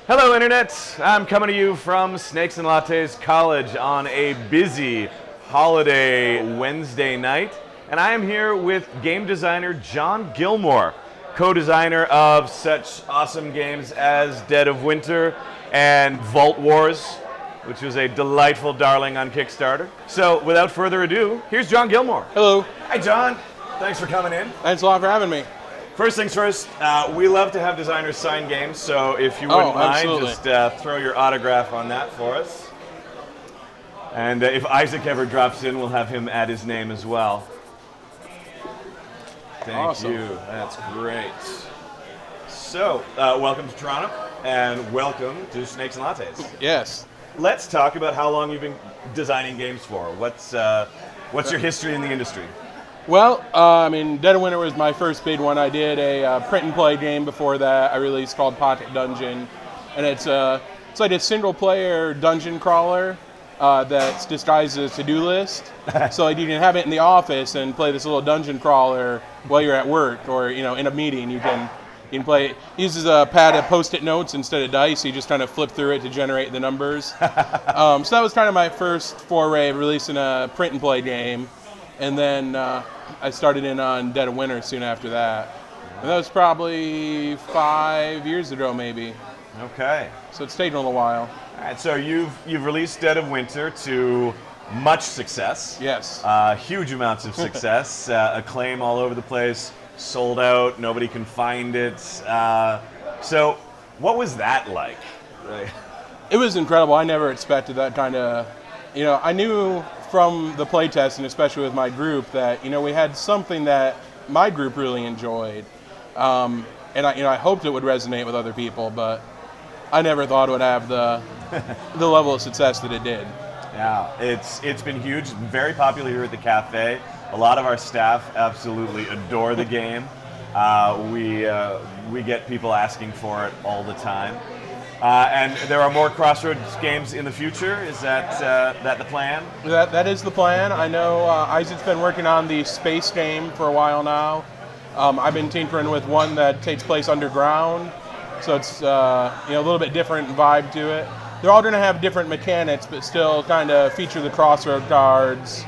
Hello, Internet. I'm coming to you from Snakes and Lattes College on a busy holiday Wednesday night. And I am here with game designer Jon Gilmour, co-designer of such awesome games as Dead of Winter and Vault Wars, which was a delightful darling on Kickstarter. So without further ado, here's Jon Gilmour. Hello. Hi, Jon. Thanks for coming in. Thanks a lot for having me. First things first, we love to have designers sign games, so if you wouldn't mind, just throw your autograph on that for us. And if Isaac ever drops in, we'll have him add his name as well. Thank you. That's great. So, welcome to Toronto, and welcome to Snakes and Lattes. Yes. Let's talk about how long you've been designing games for. What's your history in the industry? Well, Dead of Winter was my first big one. I did a print and play game before that I released called Pocket Dungeon. And it's like a single player dungeon crawler that's disguised as a to-do list. So like, you can have it in the office and play this little dungeon crawler while you're at work or in a meeting. You can play. It uses a pad of Post-it notes instead of dice. So you just kind of flip through it to generate the numbers. So that was kind of my first foray of releasing a print and play game. And then I started in on Dead of Winter soon after that. And that was probably 5 years ago, maybe. Okay. So it's taken a little while. All right, so you've released Dead of Winter to much success. Yes. Huge amounts of success. Acclaim all over the place. Sold out. Nobody can find it. So what was that like? It was incredible. I never expected that kind of... I knew from the playtest, and especially with my group, that we had something that my group really enjoyed, and I hoped it would resonate with other people, but I never thought it would have the level of success that it did. Yeah, it's been huge, very popular here at the cafe. A lot of our staff absolutely adore the game. We get people asking for it all the time. And there are more Crossroads games in the future. Is that the plan? That is the plan. I know Isaac's been working on the space game for a while now. I've been tinkering with one that takes place underground, so it's a little bit different vibe to it. They're all going to have different mechanics, but still kind of feature the Crossroad cards.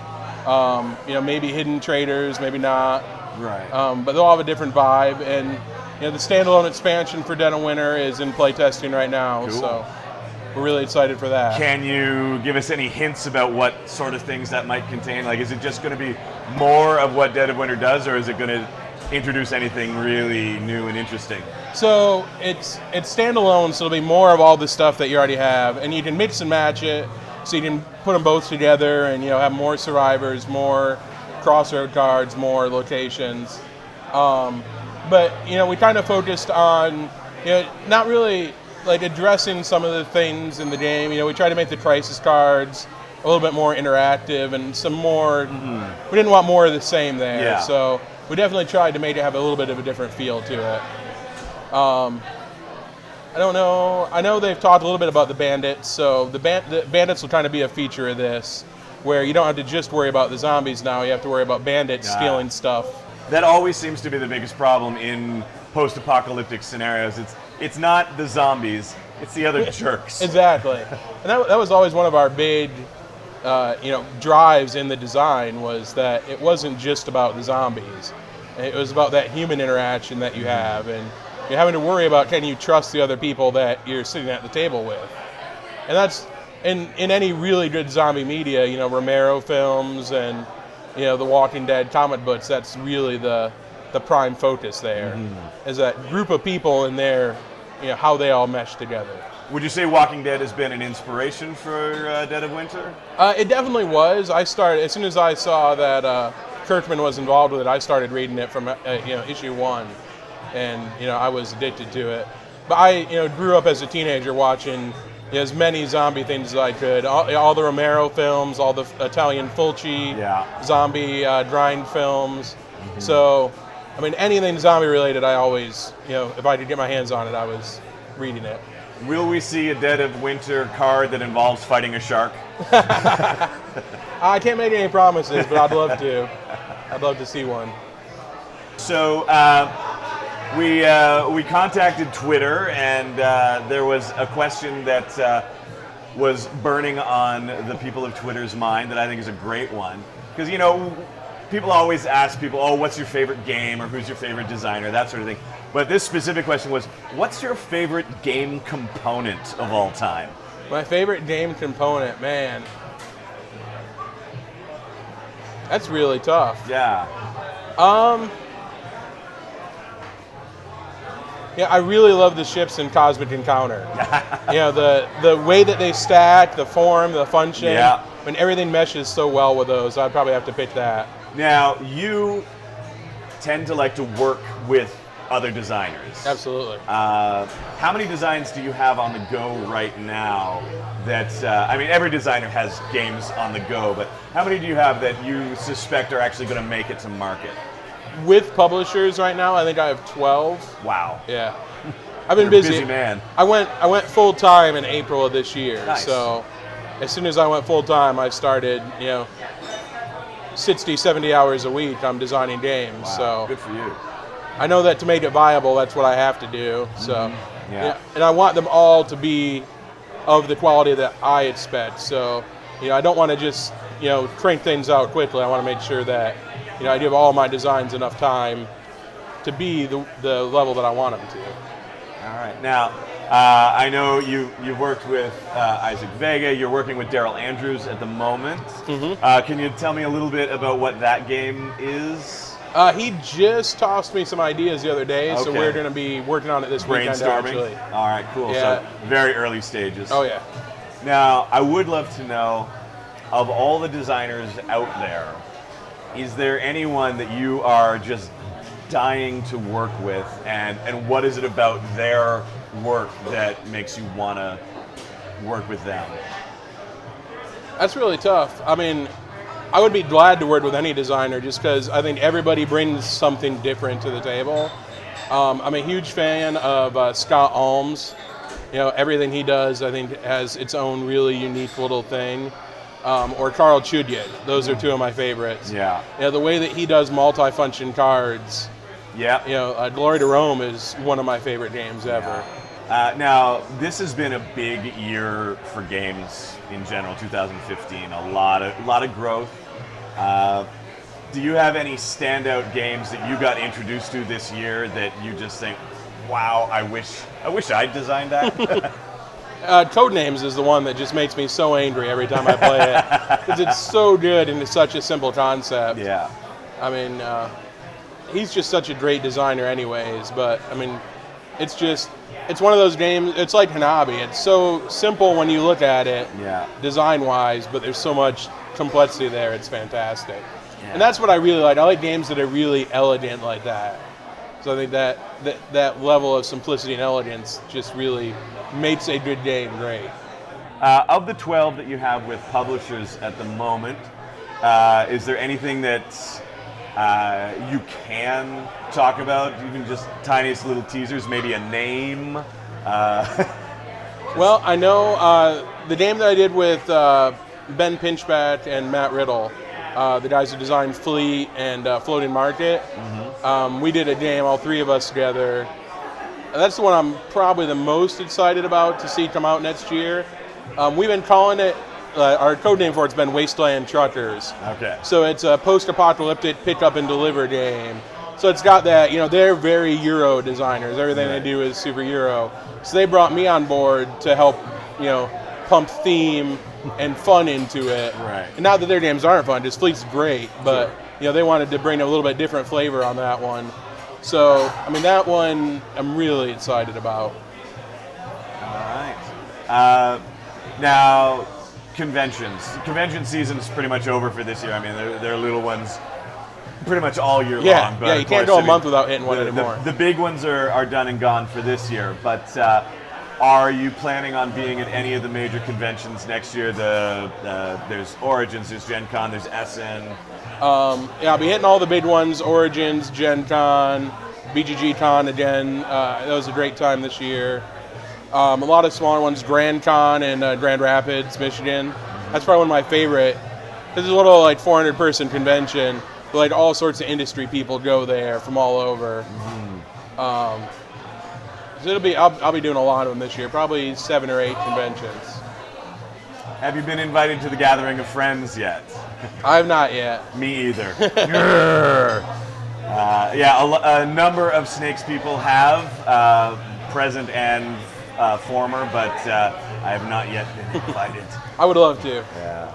Maybe hidden traders, maybe not. Right. But they'll all have a different vibe, and the standalone expansion for Dead of Winter is in playtesting right now, cool. So we're really excited for that. Can you give us any hints about what sort of things that might contain? Like, is it just going to be more of what Dead of Winter does, or is it going to introduce anything really new and interesting? So it's standalone, so it'll be more of all the stuff that you already have, and you can mix and match it, so you can put them both together and have more survivors, more crossroad cards, more locations. But we kind of focused on not really like addressing some of the things in the game. We tried to make the crisis cards a little bit more interactive and some more. Mm-hmm. We didn't want more of the same there, yeah. So we definitely tried to make it have a little bit of a different feel to it. I don't know. I know they've talked a little bit about the bandits, so the bandits will kind of be a feature of this, where you don't have to just worry about the zombies now. You have to worry about bandits stealing stuff. That always seems to be the biggest problem in post-apocalyptic scenarios. It's not the zombies, it's the other jerks. Exactly. And that was always one of our big drives in the design, was that it wasn't just about the zombies. It was about that human interaction that you have, and you're having to worry about, can you trust the other people that you're sitting at the table with? And that's in any really good zombie media, Romero films and The Walking Dead comic books, that's really the prime focus there, is that group of people and how they all mesh together. Would you say Walking Dead has been an inspiration for Dead of Winter? It definitely was. I started, as soon as I saw that Kirkman was involved with it, I started reading it from issue 1, and I was addicted to it. But I grew up as a teenager watching as many zombie things as I could. All the Romero films, all the Italian Fulci zombie grind films. Mm-hmm. So, anything zombie related, I always, if I could get my hands on it, I was reading it. Will we see a Dead of Winter card that involves fighting a shark? I can't make any promises, but I'd love to. I'd love to see one. So, we contacted Twitter, and there was a question that was burning on the people of Twitter's mind that I think is a great one. Because, people always ask people, oh, what's your favorite game, or who's your favorite designer, that sort of thing. But this specific question was, what's your favorite game component of all time? My favorite game component, man. That's really tough. Yeah. Yeah, I really love the ships in Cosmic Encounter. The way that they stack, the form, the function. Yeah. When everything meshes so well with those, I'd probably have to pick that. Now, you tend to like to work with other designers. Absolutely. How many designs do you have on the go right now that, every designer has games on the go, but how many do you have that you suspect are actually going to make it to market? With publishers right now, I think I have 12. Wow. Yeah. I've been You're a busy. busy man. I went full time in April of this year. Nice. So as soon as I went full time, I started, 60, 70 hours a week I'm designing games. Wow. So Good for you. I know that to make it viable, that's what I have to do. So Yeah. and I want them all to be of the quality that I expect. So, I don't want to just, crank things out quickly. I want to make sure that, I give all my designs enough time to be the level that I want them to. All right. Now, I know you've worked with Isaac Vega. You're working with Daryl Andrews at the moment. Mm-hmm. Can you tell me a little bit about what that game is? He just tossed me some ideas the other day, so Okay. we're going to be working on it this weekend, Brainstorming? actually. All right, cool. Yeah. So very early stages. Oh, yeah. Now, I would love to know, of all the designers out there, is there anyone that you are just dying to work with, and what is it about their work that makes you want to work with them? That's really tough. I would be glad to work with any designer just because I think everybody brings something different to the table. I'm a huge fan of Scott Alms. Everything he does, I think, has its own really unique little thing. Or Carl Chudyk. Those are two of my favorites. Yeah. The way that he does multi-function cards. Yeah. Glory to Rome is one of my favorite games ever. Now, this has been a big year for games in general, 2015. A lot of growth. Do you have any standout games that you got introduced to this year that you just think, wow, I wish I'd designed that? Codenames is the one that just makes me so angry every time I play it because it's so good and it's such a simple concept. Yeah. He's just such a great designer anyways, but it's one of those games, it's like Hanabi. It's so simple when you look at it, design-wise, but there's so much complexity there, it's fantastic. Yeah. And that's what I really like. I like games that are really elegant like that. So I think that level of simplicity and elegance just really makes a good game great. Of the 12 that you have with publishers at the moment, is there anything that you can talk about, even just tiniest little teasers, maybe a name? Well, I know the game that I did with Ben Pinchback and Matt Riddle, the guys who designed Fleet and Floating Market. Mm-hmm. We did a game, all three of us together. That's the one I'm probably the most excited about to see come out next year. We've been calling it, our code name for it's been Wasteland Truckers. Okay. So it's a post-apocalyptic pick-up and deliver game. So it's got that, they're very Euro designers. Everything they do is super Euro. So they brought me on board to help, pump theme and fun into it. Right. And not that their games aren't fun, just Fleet's great, but they wanted to bring a little bit different flavor on that one. So, that one I'm really excited about. All right. Now, conventions. Convention season's pretty much over for this year. There are little ones pretty much all year long. But you can't go a month without hitting one anymore. The big ones are done and gone for this year. But are you planning on being at any of the major conventions next year? There's Origins, there's Gen Con, there's SN. I'll be hitting all the big ones, Origins, Gen Con, BGG Con again. That was a great time this year. A lot of smaller ones, Grand Con in Grand Rapids, Michigan. That's probably one of my favorite. This is a little 400-person convention, but all sorts of industry people go there from all over. Mm-hmm. So I'll be doing a lot of them this year, probably 7 or 8 conventions. Have you been invited to the gathering of friends yet? I have not yet. Me either. A number of Snakes people have, present and former, but I have not yet been invited. I would love to. Yeah.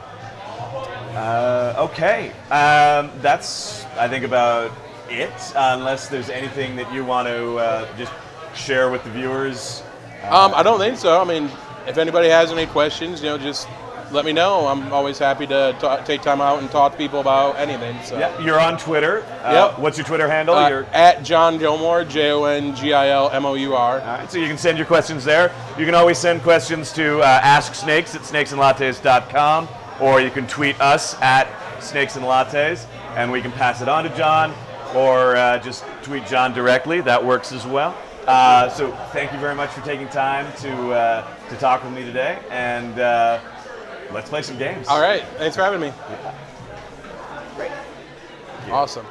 Okay. That's, I think, about it, unless there's anything that you want to just share with the viewers. I don't think so. I mean, if anybody has any questions, just let me know. I'm always happy to take time out and talk to people about anything. So. Yeah, you're on Twitter. Yep. What's your Twitter handle? You're at Jon Gilmour, JonGilmour. All right, so you can send your questions there. You can always send questions to Ask Snakes at snakesandlattes.com, or you can tweet us at Snakes and Lattes, and we can pass it on to John, or just tweet John directly. That works as well. So thank you very much for taking time to talk with me today, and let's play some games. All right, thanks for having me. Great. Awesome.